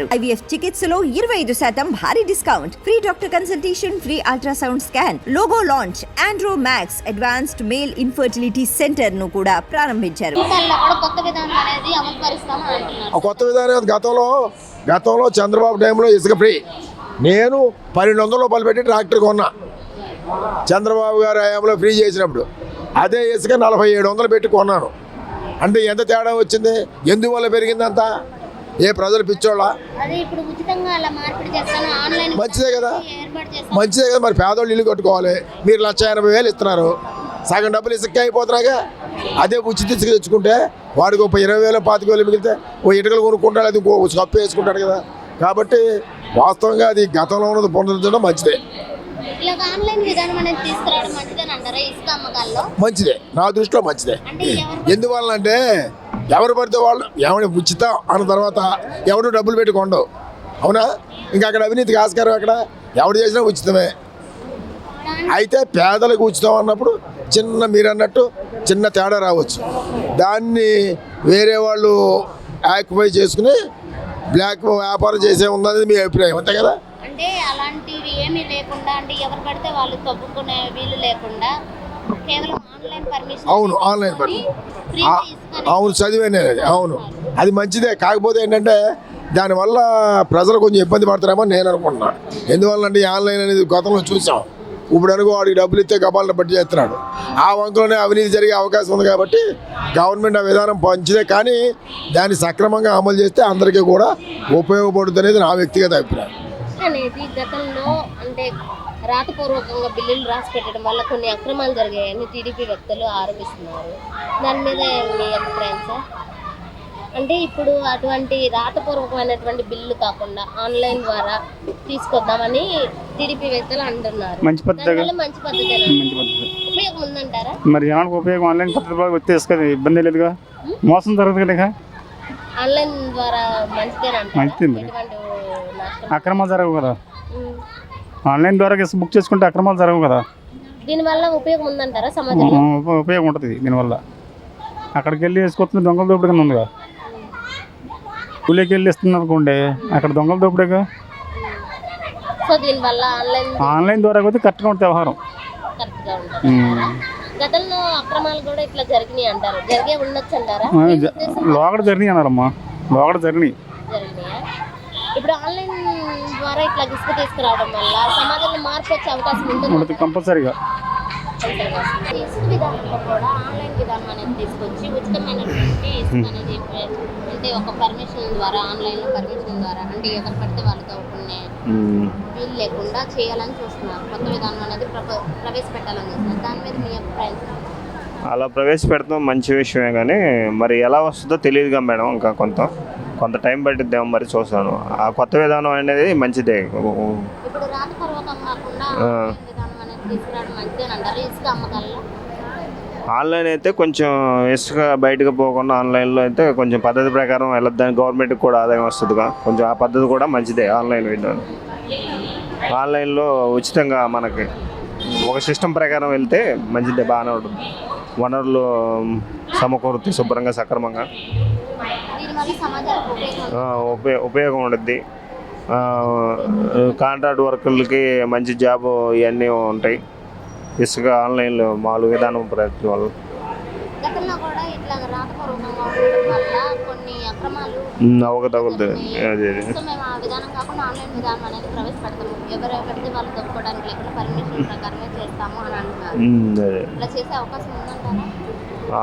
IVF చికిత్సలో 25% భారీ discount, free doctor consultation, free ultrasound scan, logo launch, Andro max advanced male infertility centre ను కూడా ప్రారంభించారు. కొత్త విధానం గతంలో చంద్రబాబు టైంలో ఇసుక ఫ్రీ. నేను 1200 రూపాయలు పెట్టి ట్రాక్టర్ కొన్నా చంద్రబాబు గారు హయాంలో ఫ్రీ చేసినప్పుడు. అదే ఇసుక 4700 పెట్టి కొన్నాను. అంటే ఎంత తేడా వచ్చింది? ఎందువల్ల పెరిగిందంత? ఏ ప్రజలు పిచ్చోళ్ళ? మంచిదే కదా మరి పేదోళ్ళు ఇల్లు కట్టుకోవాలి. మీరు 1,80,000 ఇస్తున్నారు, సగం డబ్బులు ఇసుకే అయిపోతున్నాగా. అదే ఉచిత ఇసుక తెచ్చుకుంటే వాడికి 20,000 25,000 మిగిలితే ఓ ఇటుకలు కొనుక్కుంటాడు, అది ఇంకో కప్పు వేసుకుంటాడు కదా. కాబట్టి వాస్తవంగా అది గతంలో ఉన్నది పునరుద్ధరించడం మంచిదే. మంచిదే, నా దృష్టిలో మంచిదే. ఎందువల్ల అంటే ఎవరు పడితే వాళ్ళు ఎవరి ఉచితం అన్న తర్వాత ఎవరు డబ్బులు పెట్టి కొండవు, అవునా? ఇంకా అక్కడ అవినీతికి ఆస్కారం అక్కడ ఎవరు చేసినా ఉచితమే. అయితే పేదలకు ఉచితం అన్నప్పుడు మీరు అన్నట్టు చిన్న తేడా రావచ్చు. దాన్ని వేరే వాళ్ళు ఆక్యుపై చేసుకుని బ్లాక్ వ్యాపారం చేసే ఉందనేది మీ అభిప్రాయం, అంతే కదా? అంటే అలాంటివి ఏమీ లేకుండా, అంటే ఎవరు పడితే వాళ్ళు తప్పుకునే వీలు లేకుండా కేవలం ఆన్లైన్ పర్మిషన్. అవును, ఆన్లైన్ అవును, చదివాను అది. అవును, అది మంచిదే. కాకపోతే ఏంటంటే దానివల్ల ప్రజలు కొంచెం ఇబ్బంది పడతారేమో నేను అనుకుంటున్నాను. ఎందువల్లంటే ఆన్లైన్ అనేది గతంలో చూసాం. ఇప్పుడు అనుకో వాడికి డబ్బులు ఇస్తే గబాలను బట్టి చేస్తున్నాడు. ఆ వంకలోనే అవినీతి జరిగే అవకాశం ఉంది. కాబట్టి గవర్నమెంట్ ఆ విధానం మంచిదే, కానీ దాన్ని సక్రమంగా అమలు చేస్తే అందరికీ కూడా ఉపయోగపడుతుంది అనేది నా వ్యక్తిగత అభిప్రాయం. అనేది గతంలో అంటే రాతపూర్వకంగా బిల్లులు రాసి పెట్టడం వల్ల కొన్ని అక్రమాలు జరిగాయని టీడీపీ వ్యక్తులు ఆరోపిస్తున్నారు. దాని మీద మీ అభిప్రాయం సార్? అంటే ఇప్పుడు అటువంటి రాతపూర్వకమైనటువంటి బిల్లు కాకుండా ఆన్లైన్ ద్వారా తీసుకొద్దామని టీడీపీ వ్యక్తులు అంటున్నారు. మంచి పద్ధతి, ఉపయోగం ఉందంటారా? మరి జనానికి ఉపయోగం ఆన్లైన్ పద్ధతి వచ్చేసి కదా, ఇబ్బంది లేదుగా, మోసం జరుగుతుంది కదా. ఆన్లైన్ ద్వారా మంచిదే, అక్రమాలు జరగవు కదా. ఆన్లైన్ ద్వారా బుక్ చేసుకుంటే అక్రమాలు జరగవు కదా. దీనివల్ల ఉపయోగం ఉందంటారా సమాజంలో? ఉపయోగం ఉంటుంది దీనివల్ల. అక్కడికి వెళ్ళి వేసుకొస్తుంది దొంగల దోపిడీ కింద ఉందిగా. కూలీకి వెళ్ళి ఇస్తున్నారు అనుకోండి, అక్కడ దొంగల దోపిడీగా. సో దీనివల్ల ఆన్లైన్ ద్వారా కూడా కరెక్ట్గా ఉంటుంది వ్యవహారం. గతంలో అక్రమాలు కూడా ఇట్లా జరిగినాయి అంటారు, జరిగే ఉండొచ్చు అంటారా? లోగడ జరిగినాయి అన్నారమ్మా, లోగడ జరిగినాయి. ఇప్పుడు ఆన్లైన్ ద్వారా ఇట్లా ఇసుక తీసుకురావడం వల్ల సమాజంలో మార్పు వచ్చే అవకాశం ఉంటుంది కంపల్సరీగా. ఇసుక విధానంలో కూడా ఆన్లైన్ విధానం అనేది తీసుకొచ్చి ఉచితమైనటువంటి ఇసుక అనేది అంటే ఒక పర్మిషన్ ద్వారా, ఆన్లైన్లో పర్మిషన్ ద్వారా, అంటే ఎవరు పడితే వాళ్ళతో కొన్ని వీలు లేకుండా చేయాలని చూస్తున్నారు. కొత్త విధానం అనేది ప్రవేశపెట్టాలని చూస్తున్నారు. దాని మీద మీ అభిప్రాయం? అలా ప్రవేశపెడతాం మంచి విషయమే, కానీ మరి ఎలా వస్తుందో తెలియదుగా మేడం. ఇంకా కొంత టైం పట్టిద్దాం, మరి చూస్తాను. ఆ కొత్త విధానం అనేది మంచిదే. ఇప్పుడు రాతపూర్వకం కాకుండా విధానం అనేది తీసుకురావడం మంచిదే అంటారు ఇసుక అమ్మకాల్లో. ఆన్లైన్ అయితే కొంచెం ఇసుక బయటకు పోకుండా ఆన్లైన్లో అయితే కొంచెం పద్ధతి ప్రకారం వెళ్ళొద్దని గవర్నమెంట్కి కూడా ఆదాయం వస్తుందిగా. కొంచెం ఆ పద్ధతి కూడా మంచిదే. ఆన్లైన్ విధానం ఆన్లైన్లో ఉచితంగా మనకి ఒక సిస్టమ్ ప్రకారం వెళ్తే మంచిదే, బాగానే ఉంటుంది. వనరులు సమకూరుతాయి శుభ్రంగా, సక్రమంగా. ఉపయోగం ఉంటుంది. కాంట్రాక్ట్ వర్కర్లకి మంచి జాబ్ ఇవన్నీ ఉంటాయి. ఇసుక ఆన్లైన్లో మామూలు విధానం ప్రయత్నం వల్ల అవకతవకలు.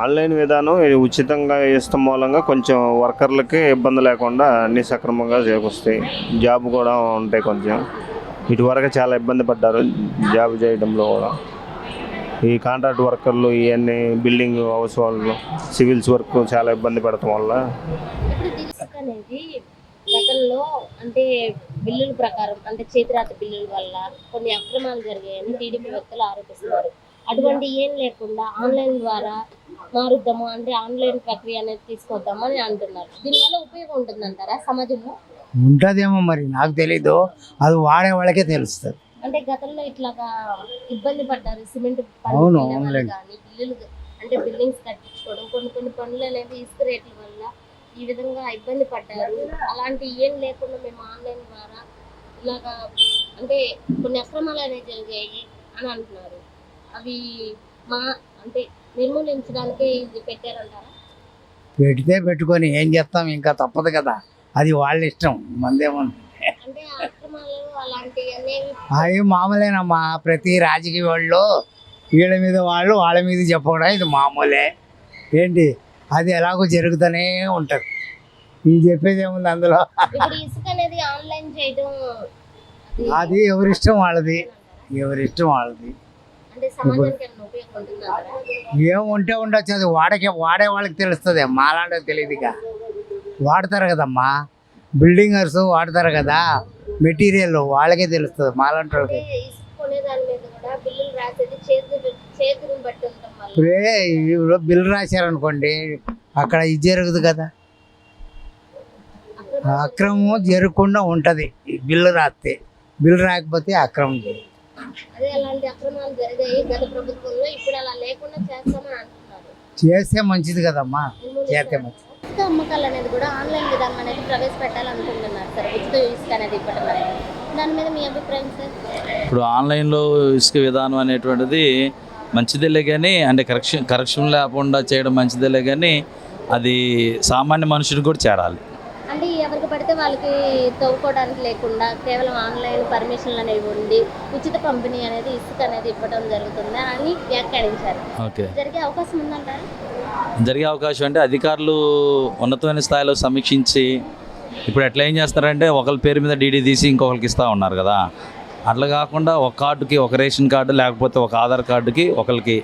ఆన్లైన్ విధానం ఉచితంగా ఇష్టం మూలంగా కొంచెం వర్కర్లకి ఇబ్బంది లేకుండా అన్ని సక్రమంగా చేకూస్తాయి. జాబ్ కూడా ఉంటాయి. కొంచెం ఇటువరకు చాలా ఇబ్బంది పడ్డారు జాబ్ చేయడంలో కూడా. ఈ కాంట్రాక్ట్ వర్కర్లు, ఇవన్నీ బిల్డింగ్ హౌస్ వాళ్ళు, సివిల్స్ వర్క్ చాలా ఇబ్బంది పడటం వల్ల. అనేది గతంలో అంటే బిల్లుల ప్రకారం, అంటే చేతిరాత బిల్లుల వల్ల కొన్ని అక్రమాలు జరిగాయని టీడీపీ వ్యక్తులు ఆరోపిస్తున్నారు. అటువంటి ఏం లేకుండా ఆన్లైన్ ద్వారా మారుద్దాము, అంటే ఆన్లైన్ ప్రక్రియ అనేది తీసుకొద్దామని అంటున్నారు. దీనివల్ల ఉపయోగం ఉంటుందంటారా సమాజంలో? ఉంటుందేమో, మరి నాకు తెలీదు, అది వాడే వాళ్ళకే తెలుస్తుంది. అంటే గతంలో ఇట్లాగా ఇబ్బంది పడ్డారు సిమెంట్ కానీ బిల్లులు, అంటే బిల్డింగ్స్ కట్టించుకోవడం, కొన్ని పనులు అనేవి ఇసుక రేట్ల వల్ల ఈ విధంగా ఇబ్బంది పడ్డారు, అలాంటి ఏం లేకుండా మేము ఆన్లైన్ ద్వారా ఇలాగా అంటే కొన్ని అక్రమాలు అనేవి జరిగాయి అని అంటున్నారు. అవి మా అంటే నిర్మూలించడానికే ఇది పెట్టారంటారా? పెడితే పెట్టుకొని ఏం చేస్తాం, ఇంకా తప్పదు కదా, అది వాళ్ళ ఇష్టం, మందేముంది. అంటే ఆ అక్రమాలు అలాంటివి అనేవి అవి మామూలేనమ్మా, ప్రతి రాజకీయ వాళ్ళు వీళ్ళ మీద వాళ్ళు వాళ్ళ మీద చెప్పకుండా ఇది మామూలే. ఏంటి అది ఎలాగో జరుగుతూనే ఉంటుంది. ఇది చెప్పేది ఏముంది అందులో. ఇప్పుడు ఇసుక అనేది ఆన్లైన్ చేయడం అది ఎవరిష్టం వాళ్ళది, ఎవరిష్టం వాళ్ళది. అంటే సమాజానికి ఏమైనా ఉపయోగం ఉంటుందంటారా? ఏముంటే ఉండొచ్చు, అది వాడే వాళ్ళకి తెలుస్తుంది, మాలాంటి తెలియదుగా. వాడతారు కదమ్మా, బిల్డింగర్స్ వాడతారు కదా మెటీరియల్, వాళ్ళకే తెలుస్తుంది, మాలాంటి వాళ్ళకి. అంటే ఇసుక కొనే దాని మీద కూడా బిల్లులు రాసేది చేతిని బట్టి ఉండటం వల్ల ఇప్పుడే ఇప్పుడు బిల్ రాశారనుకోండి, అక్కడ ఇది జరుగుతుంది కదా, అక్రమం జరగకుండా ఉంటుంది. బిల్లు రాస్తే, బిల్లు రాకపోతే అక్రమం జరుగుతుంది. అదే అలాంటి అక్రమాలు జరిగాయి గత ప్రభుత్వంలో, ఇప్పుడు అలా లేకుండా చేస్తామని అంటున్నారు. చేస్తే మంచిది కదమ్మా, చేస్తే మంచిది. ఇసుక అమ్మకాలు అనేది కూడా ఆన్లైన్ విధానం అనేది ప్రవేశపెట్టాలనుకుంటున్నారు సార్, ఉచిత ఇసుక అనేది ఇవ్వడం అనేది. దాని మీద మీ అభిప్రాయం సార్? ఇప్పుడు ఆన్లైన్లో ఇసుక విధానం అనేటువంటిది మంచిదేలే కానీ, అంటే కరెక్షన్ లేకుండా చేయడం మంచిదేలే కానీ, అది సామాన్య మనుషుడికి కూడా చేరాలి. అంటే ఎవరికి పడితే వాళ్ళకి తవ్వుకోవడానికి లేకుండా కేవలం ఆన్లైన్ పర్మిషన్లు అనేవి ఉండి ఉచిత పంపిణీ అనేది ఇసుక అనేది ఇవ్వడం జరుగుతుంది అని వ్యాఖ్యానించారు. ఓకే, జరిగే అవకాశం ఉందంటారు? జరిగే అవకాశం అంటే అధికారులు ఉన్నతమైన స్థాయిలో సమీక్షించి, ఇప్పుడు ఎట్లా ఏం చేస్తారంటే ఒకరి పేరు మీద డీడీ తీసి ఇంకొకరికి ఇస్తూ ఉన్నారు కదా, అట్లా కాకుండా ఒక కార్డుకి ఒక రేషన్ కార్డు, లేకపోతే ఒక ఆధార్ కార్డుకి ఒకరికి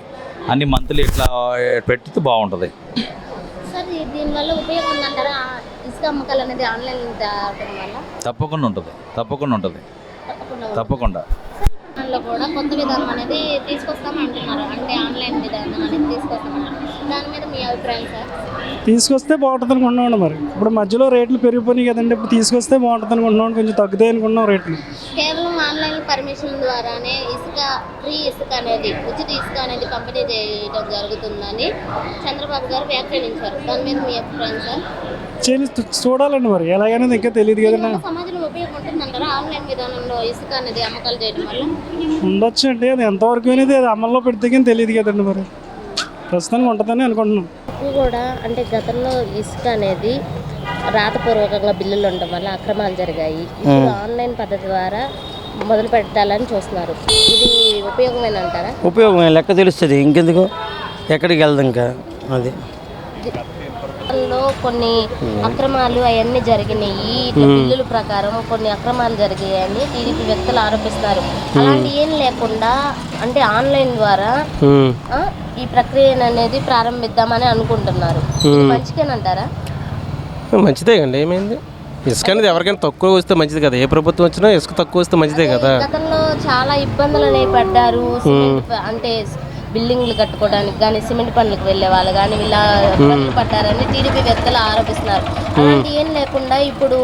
అన్ని మంత్లీ ఇట్లా పెడితే బాగుంటుంది. సార్ దీనివల్ల ఉపయోగం ఉందంటారా? ఇసుక అమ్మకాలు అనేది ఆన్లైన్ తేవడం వల్ల తప్పకుండా ఉంటుంది, తప్పకుండా ఉంటుంది, తప్పకుండా. దానిలో కూడా కొత్త విధానం అనేది తీసుకొస్తామంటున్నారు, అంటే ఆన్లైన్ విధానం అనేది తీసుకొస్తామంటున్నారు. దాని మీద మీ అభిప్రాయం సార్? తీసుకొస్తే బాగుంటుంది అనుకుంటున్నాం. మరి ఇప్పుడు మధ్యలో రేట్లు పెరిగిపోయినాయి కదండి, ఇప్పుడు తీసుకొస్తే బాగుంటుంది అనుకుంటున్నాం, కొంచెం తగ్గుతాయి అనుకుంటున్నాం రేట్లు. కేవలం ఆన్లైన్ పర్మిషన్ ద్వారానే ఇసుక ఫ్రీ ఇసుక అనేది ఉచిత ఇసుక అనేది పంపిణీ చేయడం జరుగుతుందని చంద్రబాబు గారు వ్యాఖ్యానించారు. దాని మీద మీ అభిప్రాయం సార్? చూడాలండి, మరి ఎలాగైనా ఇంకా తెలియదు కదండి. సమాజంలో ఉపయోగం ఉంటుందంటారా ఆన్లైన్ విధానంలో ఇసుక అనేది అమ్మకాలు చేయడం వల్ల? ఉండొచ్చు అండి, అది ఎంతవరకు అనేది అది అమల్లో పెడితే కానీ తెలియదు కదండి. మరి ప్రస్తుతానికి ఉంటుందని అనుకుంటున్నాం. కూడా అంటే గతంలో ఇసుక అనేది రాతపూర్వకంగా బిల్లులు ఉండడం వల్ల అక్రమాలు జరిగాయి. ఇప్పుడు ఆన్లైన్ పద్ధతి ద్వారా మొదలు పెట్టాలని చూస్తున్నారు. ఇది ఉపయోగమేనంటారా? ఉపయోగం లెక్క తెలుస్తుంది, ఇంకెందుకు ఎక్కడికి వెళ్దాం ఇంకా. అది కొన్ని అక్రమాలు అవన్నీ జరిగినాయి, ఇట్లా బిల్లుల ప్రకారం కొన్ని అక్రమాలు జరిగాయని టీడీపీ వ్యక్తులు ఆరోపిస్తున్నారు. అలాంటి ఏం లేకుండా అంటే ఆన్లైన్ ద్వారా ఈ ప్రక్రియను అనేది ప్రారంభిద్దామని అనుకుంటున్నారు. మంచిదేనంటారా? మంచిదే అండి, ఏమైంది. ఇసుక అనేది ఎవరికైనా తక్కువ వస్తే మంచిది కదా, ఏ ప్రభుత్వం వచ్చినా ఇసుక తక్కువ వస్తే మంచిదే కదా. గతంలో చాలా ఇబ్బందులు అనేవి పడ్డారు, అంటే బిల్డింగ్లు కట్టుకోవడానికి కానీ సిమెంట్ పనులకు వెళ్ళే వాళ్ళు కానీ ఇలా ఇబ్బందులు పడ్డారని టీడీపీ వ్యక్తులు ఆరోపిస్తున్నారు. అలాంటి ఏం లేకుండా ఇప్పుడు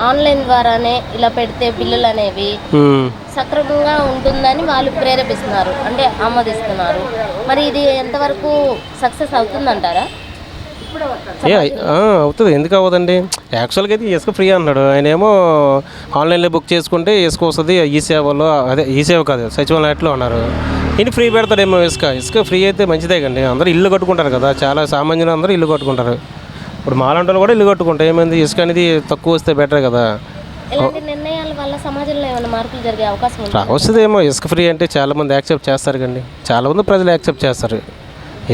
ఆన్లైన్ ద్వారానే ఇలా పెడితే బిల్లులు అనేవి సక్రమంగా ఉంటుందని వాళ్ళు ప్రేరేపిస్తున్నారు, అంటే ఆమోదిస్తున్నారు. మరి ఇది ఎంతవరకు సక్సెస్ అవుతుందంటారా? అవుతుంది, ఎందుకు అవ్వదండి. యాక్చువల్గా అయితే ఇసుక ఫ్రీ అన్నాడు ఆయన, ఏమో ఆన్లైన్లో బుక్ చేసుకుంటే ఇసుక వస్తుంది ఈ సేవలో, అదే ఈ సేవ కాదు సచివాలయంలో అన్నారు. ఇన్ని ఫ్రీ పెడతాడేమో ఇసుక ఫ్రీ అయితే మంచిదే కండి. అందరూ ఇల్లు కట్టుకుంటారు కదా, చాలా సామాన్యులు అందరూ ఇల్లు కట్టుకుంటారు. ఇప్పుడు మాలాంటి కూడా ఇల్లు కట్టుకుంటారు. ఏమైంది, ఇసుక అనేది తక్కువ వస్తే బెటర్ కదా. ఇలాంటి నిర్ణయాల వల్ల సమాజంలో ఏమైనా మార్పులు జరిగే అవకాశం ఉందా? వస్తుందేమో. ఇసుక ఫ్రీ అంటే చాలామంది యాక్సెప్ట్ చేస్తారు కండి, చాలామంది ప్రజలు యాక్సెప్ట్ చేస్తారు.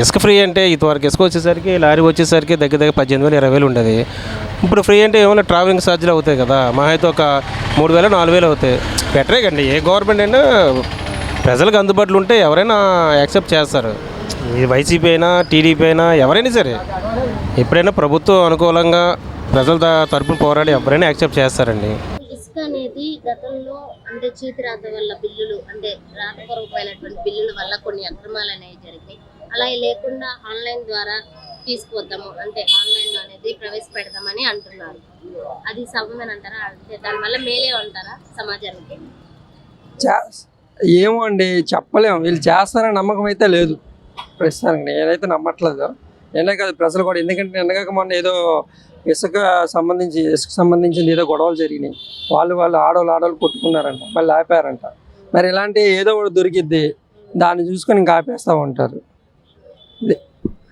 ఇసుక ఫ్రీ అంటే ఇంతవరకు ఇసుక వచ్చేసరికి లారీ వచ్చేసరికి దగ్గర 18,000 20,000 ఉండేది. ఇప్పుడు ఫ్రీ అంటే ఏమైనా ట్రావెలింగ్ ఛార్జీలు అవుతాయి కదా, మా అయితే ఒక 3,000 4,000 అవుతాయి. బెటరే కండి. ఏ గవర్నమెంట్ అయినా ప్రజలకు అందుబాటులో ఉంటే ఎవరైనా యాక్సెప్ట్ చేస్తారు. ఇది వైసీపీ అయినా టీడీపీ అయినా ఎవరైనా సరే, ఎప్పుడైనా ప్రభుత్వం అనుకూలంగా ప్రజల తరపున పోరాడి ఎవరైనా యాక్సెప్ట్ చేస్తారండి. ఇసుక అనేది గతంలో అంటే చేతిరాత వల్ల బిల్లులు అంటే రాతపూర్వకమైనటువంటి బిల్లుల వల్ల కొన్ని అక్రమాలు అనేవి జరిగాయి. అలా లేకుండా ఆన్లైన్ ద్వారా తీసుకువద్దాము, అంటే ఆన్లైన్ అనేది ప్రవేశపెడదామని అంటున్నారు. అది సవ్యమేనంటారా? అంటే దానివల్ల మేలే అంటారా సమాజానికి? ఏమో అండి, చెప్పలేము. వీళ్ళు చేస్తారని నమ్మకం అయితే లేదు ప్రస్తుతానికి. నేనైతే నమ్మట్లేదు. నిన్న కాదు ప్రజలు కూడా, ఎందుకంటే నిన్నగాక మొన్న ఏదో ఇసుక సంబంధించింది ఏదో గొడవలు జరిగినాయి, వాళ్ళు ఆడవాళ్ళు కొట్టుకున్నారంట, మళ్ళీ ఆపారంట. మరి ఇలాంటి ఏదో ఒకటి దొరికిద్ది, దాన్ని చూసుకొని ఇంకా ఆపేస్తూ ఉంటారు.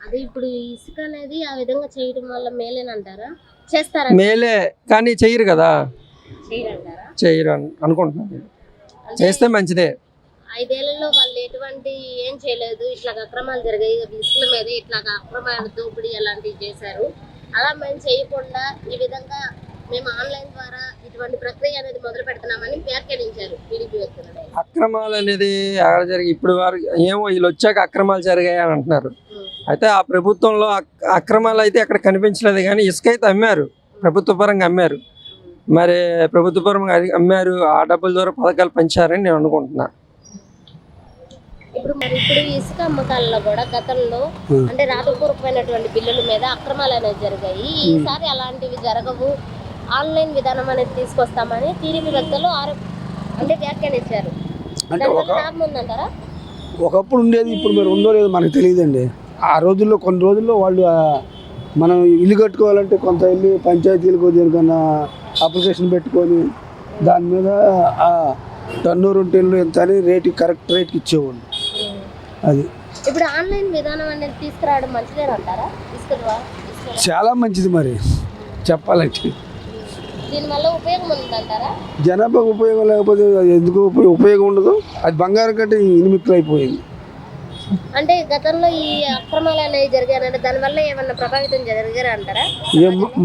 అది ఇప్పుడు ఇసుక అనేది ఆ విధంగా చేయడం వల్ల మేలేనంటారా? చేస్తారా? మేలే, కానీ చెయ్యరు కదా, చేయరంటారా? చెయ్యరు అనుకుంటున్నాను. చేస్తే మంచిదే. 5 ఏళ్లలో వాళ్ళు ఎటువంటి ఏం చేయలేదు, ఇట్లా అక్రమాలు జరిగాయి, ఇసుకల మీద ఇట్లా అక్రమాలు దోపిడీ అలాంటివి చేశారు. అలా మేము చేయకుండా ఈ విధంగా మేము ఆన్లైన్ ద్వారా ఇటువంటి ప్రక్రియ అనేది మొదలు పెడుతున్నామని వ్యాఖ్యానించారు టీడీపీ వ్యక్తులు. అక్రమాలు అనేది అక్కడ జరిగి ఇప్పుడు వారు ఏమో వీళ్ళు వచ్చాక అక్రమాలు జరిగాయి అని అంటున్నారు. అయితే ఆ ప్రభుత్వంలో అక్రమాలు అయితే అక్కడ కనిపించలేదు, కానీ ఇసుక అయితే అమ్మారు, ప్రభుత్వ పరంగా అమ్మారు. మరి ప్రభుత్వ పరంగా అమ్మారు, ఆ డబ్బుల ద్వారా పథకాలు పంచారని నేను అనుకుంటున్నా. ఇప్పుడు ఇసుక అమ్మకాలలో కూడా గతంలో అంటే రాతపూర్వకమైనటువంటి బిల్లుల మీద అక్రమాలు అనేవి జరిగాయి. ఈసారి అలాంటివి జరగవు, ఆన్లైన్ విధానం అనేది తీసుకొస్తామని టీడీపీ వ్యక్తులు అంటే వ్యాఖ్యానించారు. దానివల్ల లాభం ఉందంటారా? ఒకప్పుడు ఉండేది, ఇప్పుడు మరి ఉందో లేదో మనకు తెలియదండి. ఆ రోజుల్లో కొన్ని రోజుల్లో వాళ్ళు మనం ఇల్లు కట్టుకోవాలంటే కొంత వెళ్ళి పంచాయతీలకు దేనికన్నా అప్లికేషన్ పెట్టుకొని దాని మీద టన్నూరు టెన్లు ఎంత అని కరెక్ట్ రేట్కి ఇచ్చేవాళ్ళు. అది ఇప్పుడు ఆన్లైన్ విధానం అనేది తీసుకురావడం మంచిదేనంటారా? చాలా మంచిది. మరి చెప్పాలంటే దీనివల్ల ఉపయోగం ఉందంటారా? జనాభాకు ఉపయోగం లేకపోతే ఎందుకు ఉపయోగం ఉండదు. అది బంగారం కంటే ఇనుమిక్కులు అయిపోయింది. అంటే గతంలో ఈ అక్రమాలు అనేవి జరిగాయంటే దానివల్ల ఏమన్నా ప్రభావితం జరిగారా అంటారా?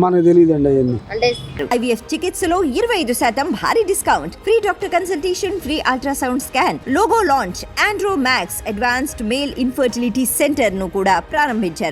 మనకు తెలియదండి అవన్నీ. అంటే IVF చికిత్సలో 25% భారీ discount, free doctor consultation, free ultrasound scan, logo launch, Andro max advanced male infertility centre ను కూడా ప్రారంభించారు.